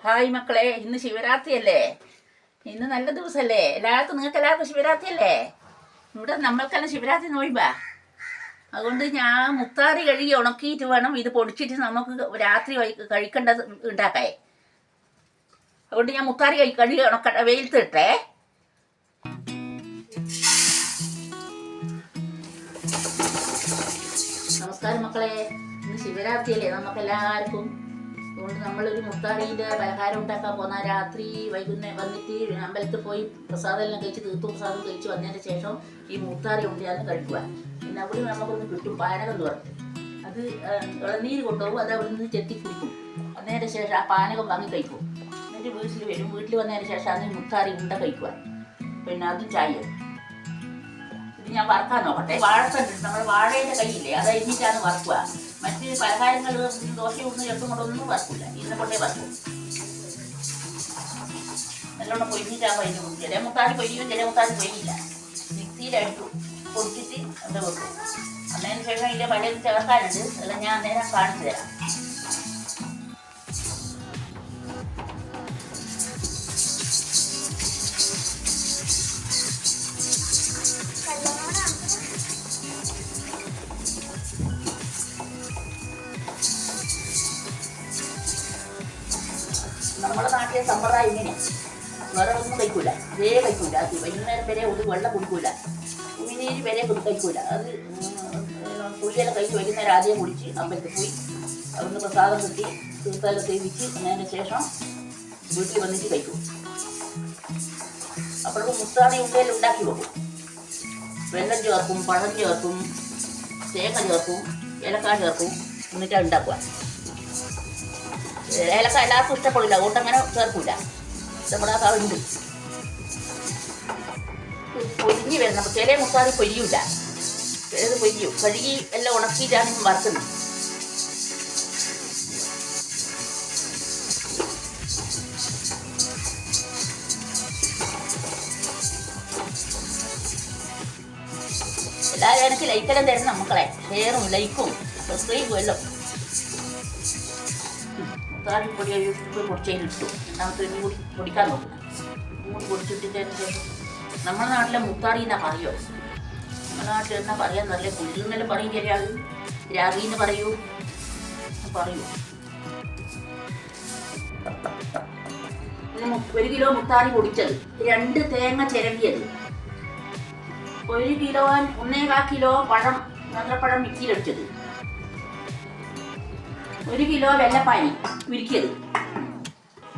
Hi മക്കളെ, ഇന്ന് ശിവരാത്രി അല്ലേ? ഇന്ന് നല്ല ദിവസമല്ലേ? നിങ്ങൾക്ക് എല്ലാവർക്കും ശിവരാത്രി അല്ലേ? ഇവിടെ നമ്മൾക്കെല്ലാം ശിവരാത്രി നോയിമ്പാ. അതുകൊണ്ട് ഞാൻ മുത്താറി കഴുകി ഉണക്കിയിട്ട് വേണം ഇത് പൊടിച്ചിട്ട് നമുക്ക് രാത്രി കഴിക്കേണ്ടത് ഉണ്ടാക്കാേ. അതുകൊണ്ട് ഞാൻ മുത്താറി കഴുകി വെയിലത്തിട്ടേ. നമസ്കാരം മക്കളെ, ഇന്ന് ശിവരാത്രി അല്ലേ? നമുക്കെല്ലാവർക്കും. അതുകൊണ്ട് നമ്മളൊരു മുത്താറിൻ്റെ പലഹാരം ഉണ്ടാക്കാൻ പോകുന്ന രാത്രി വൈകുന്നേരം വന്നിട്ട് അമ്പലത്തിൽ പോയി പ്രസാദമെല്ലാം കഴിച്ച് തീർത്ഥപ്രസാദം കഴിച്ച് വന്നതിന് ശേഷം ഈ മുത്താറി ഉണ്ടിയാലും കഴിക്കുക. പിന്നെ അവിടെ നമുക്കൊന്ന് കിട്ടും പാനകം തുറത്ത്. അത് ഇളനീര് കൊണ്ടുപോകും, അത് അവിടെ നിന്ന് ചെത്തി കുടിക്കും. വന്നതിന് ശേഷം ആ പാനകം വാങ്ങി കഴിക്കും. എന്നിട്ട് വീട്ടിൽ വരും. വീട്ടിൽ വന്നതിന് ശേഷം അത് മുത്താറി ഉണ്ട കഴിക്കുക. പിന്നെ അതും ചായ. ഇത് ഞാൻ വറക്കാൻ നോക്കട്ടെ. വാഴത്തണ്ട്, നമ്മൾ വാഴയുടെ കൈയില്ലേ, അത് അരിഞ്ഞിട്ടാണ് വറക്കുക. മറ്റ് പലഹാരങ്ങൾ ദോശ ഉണ്ണു ചെട്ടും കൊണ്ടൊന്നും വറക്കില്ല. ഇതിനെ കൊണ്ടേ വറക്കും. നല്ലോണം പൊരിഞ്ഞിട്ടാകുമ്പോൾ അതിൻ്റെ കുടി. ചില മുത്താറി പൊരിയും, ചില മുത്താറി പൊരിയില്ല. മിക്സിയിലടിച്ചു പൊടിച്ചിട്ട് അവിടെ വെക്കും. അതിന് ശേഷം ഇതിൻ്റെ പഴയത് ചേർക്കാനുണ്ട്. അതെല്ലാം ഞാൻ അന്നേരം കാണിച്ചു തരാം. നമ്മുടെ നാട്ടിലെ സമ്പ്രദായം ഇങ്ങനെ വേറെ ഒന്നും കഴിക്കൂല. ഇതേ കഴിക്കൂല. അത് വൈകുന്നേരം വരെ ഒരു വെള്ളം കുടിക്കൂല. ഉമിനീര് വരെ കഴിക്കൂല. അത് പുള്ളിയെല്ലാം കഴിച്ച് വൈകുന്നേരം ആദ്യം കുടിച്ച് അമ്പലത്തിൽ പോയി അവിടുന്ന് പ്രസാദം കിട്ടി തീർത്തെല്ലാം സേവിച്ച് അതിന് ശേഷം വീട്ടിൽ വന്നിട്ട് കഴിക്കും. അപ്പോഴേക്കും മുത്താറി ഉണ്ടയിൽ ഉണ്ടാക്കി വെക്കും. വെള്ളം ചേർക്കും, പഴം ചേർക്കും, തേങ്ങ ചേർക്കും, ഏലക്കായ ചേർക്കും. എന്നിട്ടാണ് ഉണ്ടാക്കുക. ഏലക്ക എല്ലാവർക്കും ഇഷ്ടപ്പെടില്ല, അതുകൊണ്ട് അങ്ങനെ ചേർക്കില്ല. നമ്മുടെ ആ ഉണ്ട് പൊരിഞ്ഞ് വരുന്ന ചില മുത്താറി പൊരിയൂല, ചിലത് പൊരിയും. കഴുകി എല്ലാം ഉണക്കിയിട്ടാണ് വറുക്കുന്നത്. എല്ലാവരും എനിക്ക് ലൈക്കെല്ലാം തരുന്ന മക്കളെ, ഷെയറും ലൈക്കും സബ്സ്ക്രൈബും എല്ലാം. മുത്താറി പൊടി പൊടിച്ചതിലിട്ടു. നമുക്ക് ഇനി കൂടി പൊടിക്കാൻ നോക്കുന്നത്. കൂടി പൊടിച്ചിട്ടതിന് ശേഷം നമ്മുടെ നാട്ടിലെ മുത്താറി എന്നാ പറയുമോ? നമ്മുടെ നാട്ടിൽ എന്നാ പറയാൻ നല്ല പുല്ലെന്നെല്ലാം പറയും. ചില ആൾ രാഗിന്ന് പറയൂ. പറയൂ. 1 കിലോ മുത്താറി പൊടിച്ചത്, 2 തേങ്ങ ചിരണ്ടിയത്, 1 കിലോ 1.25 കിലോ പഴം നേന്ത്രപ്പഴം മിക്സിയിലടിച്ചത്, 1 കിലോ വെള്ളപ്പാനി ഉരുക്കിയത്.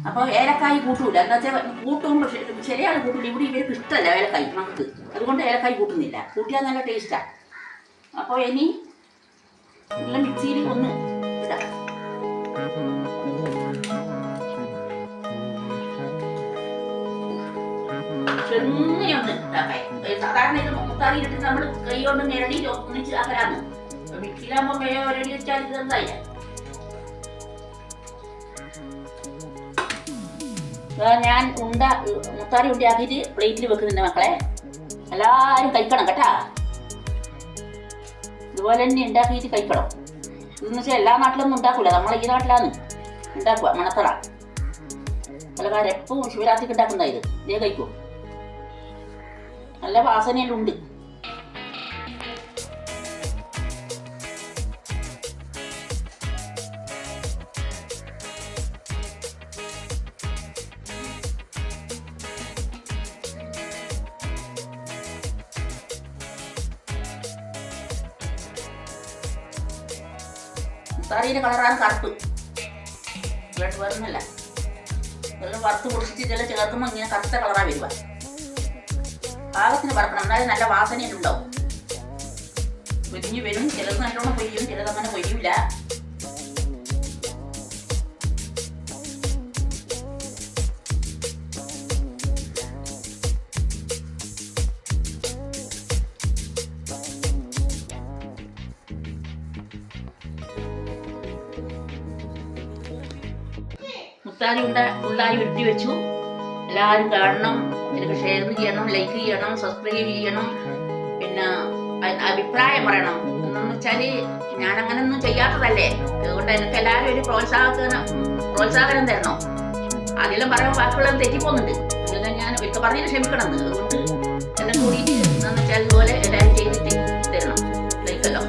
അപ്പോൾ ഏലക്കായി കൂട്ടൂല. എന്താ കൂട്ടും, പക്ഷേ ചില ആൾ കൂട്ടില്ല. ഇവിടെ ഇവർക്ക് ഇഷ്ടമല്ല ഏലക്കായി നമുക്ക്. അതുകൊണ്ട് ഏലക്കായി കൂട്ടുന്നില്ല. കൂട്ടിയാൽ നല്ല ടേസ്റ്റാണ്. അപ്പോൾ ഇനി നല്ല മിക്സിയിൽ ഒന്ന് ഇടാം. ചെറുങ്ങനെ ഒന്ന് ഇതാക്കാം. സാധാരണ ഇത് മുത്താറിയിട്ട് നമ്മൾ കൈ കൊണ്ട് നിരടി ഒന്നിച്ച് ആക്കലാന്ന്. മിക്സിയിലാകുമ്പോൾ വേഗം ഒരടി വെച്ചാൽ ഇതെന്തായില്ല. ഞാൻ മുത്താറി ഉണ്ടാക്കിയിട്ട് പ്ലേറ്റിൽ വെക്കുന്നുണ്ട് മക്കളെ. എല്ലാവരും കഴിക്കണം കേട്ടാ. ഇതുപോലെ തന്നെ ഉണ്ടാക്കിയിട്ട് കഴിക്കണം. ഇതെന്ന് വെച്ചാൽ എല്ലാ നാട്ടിലൊന്നും ഉണ്ടാക്കൂല. നമ്മളെ ഈ നാട്ടിലാണ് ഉണ്ടാക്കുക. മണത്തറ പലകാരം എപ്പോഴും ശിവരാത്രിക്ക് ഉണ്ടാക്കുന്ന ഇത്. ഇതേ കഴിക്കും. നല്ല വാസനയെല്ലാം ഉണ്ട്. മുത്താറിയുടെ കളറാണ് കറുപ്പ്. ബ്ലഡ് വരുന്നില്ല. ഇതെല്ലാം വറുത്ത് പൊടിച്ചിട്ട് ഇതെല്ലാം ചേർക്കുമ്പോൾ ഇങ്ങനെ കറുത്ത കളറാണ് വരിക. പാകത്തിന് വറക്കണം, എന്നാലും നല്ല വാസനയും ഉണ്ടാവും. പൊരിഞ്ഞ് വരും. ചിലത് നല്ലോണം പൊരിയും, ചിലത് അങ്ങനെ പൊരിയില്ല. മുത്താറി ഉണ്ടായി ഉരുട്ടി വെച്ചു. എല്ലാവരും കാണണം. എനിക്ക് ഷെയർ ചെയ്യണം, ലൈക്ക് ചെയ്യണം, സബ്സ്ക്രൈബ് ചെയ്യണം. പിന്നെ അഭിപ്രായം പറയണം. എന്ന് വെച്ചാൽ ഞാൻ അങ്ങനൊന്നും ചെയ്യാത്തതല്ലേ. അതുകൊണ്ട് എനിക്ക് എല്ലാവരും ഒരു പ്രോത്സാഹനം തരണം. അതെല്ലാം പറയുമ്പോൾ വാക്കുകളെല്ലാം തെറ്റിപ്പോകുന്നുണ്ട്. അതെല്ലാം ഞാൻ ഒരിക്കൽ പറഞ്ഞതിന് ക്ഷമിക്കണം. അതുകൊണ്ട് എന്നെ കൂടിയിട്ട് എന്നു വെച്ചാൽ അതുപോലെ എല്ലാവരും ചെയ്തിട്ട് തരണം. ലൈക്കല്ലോ.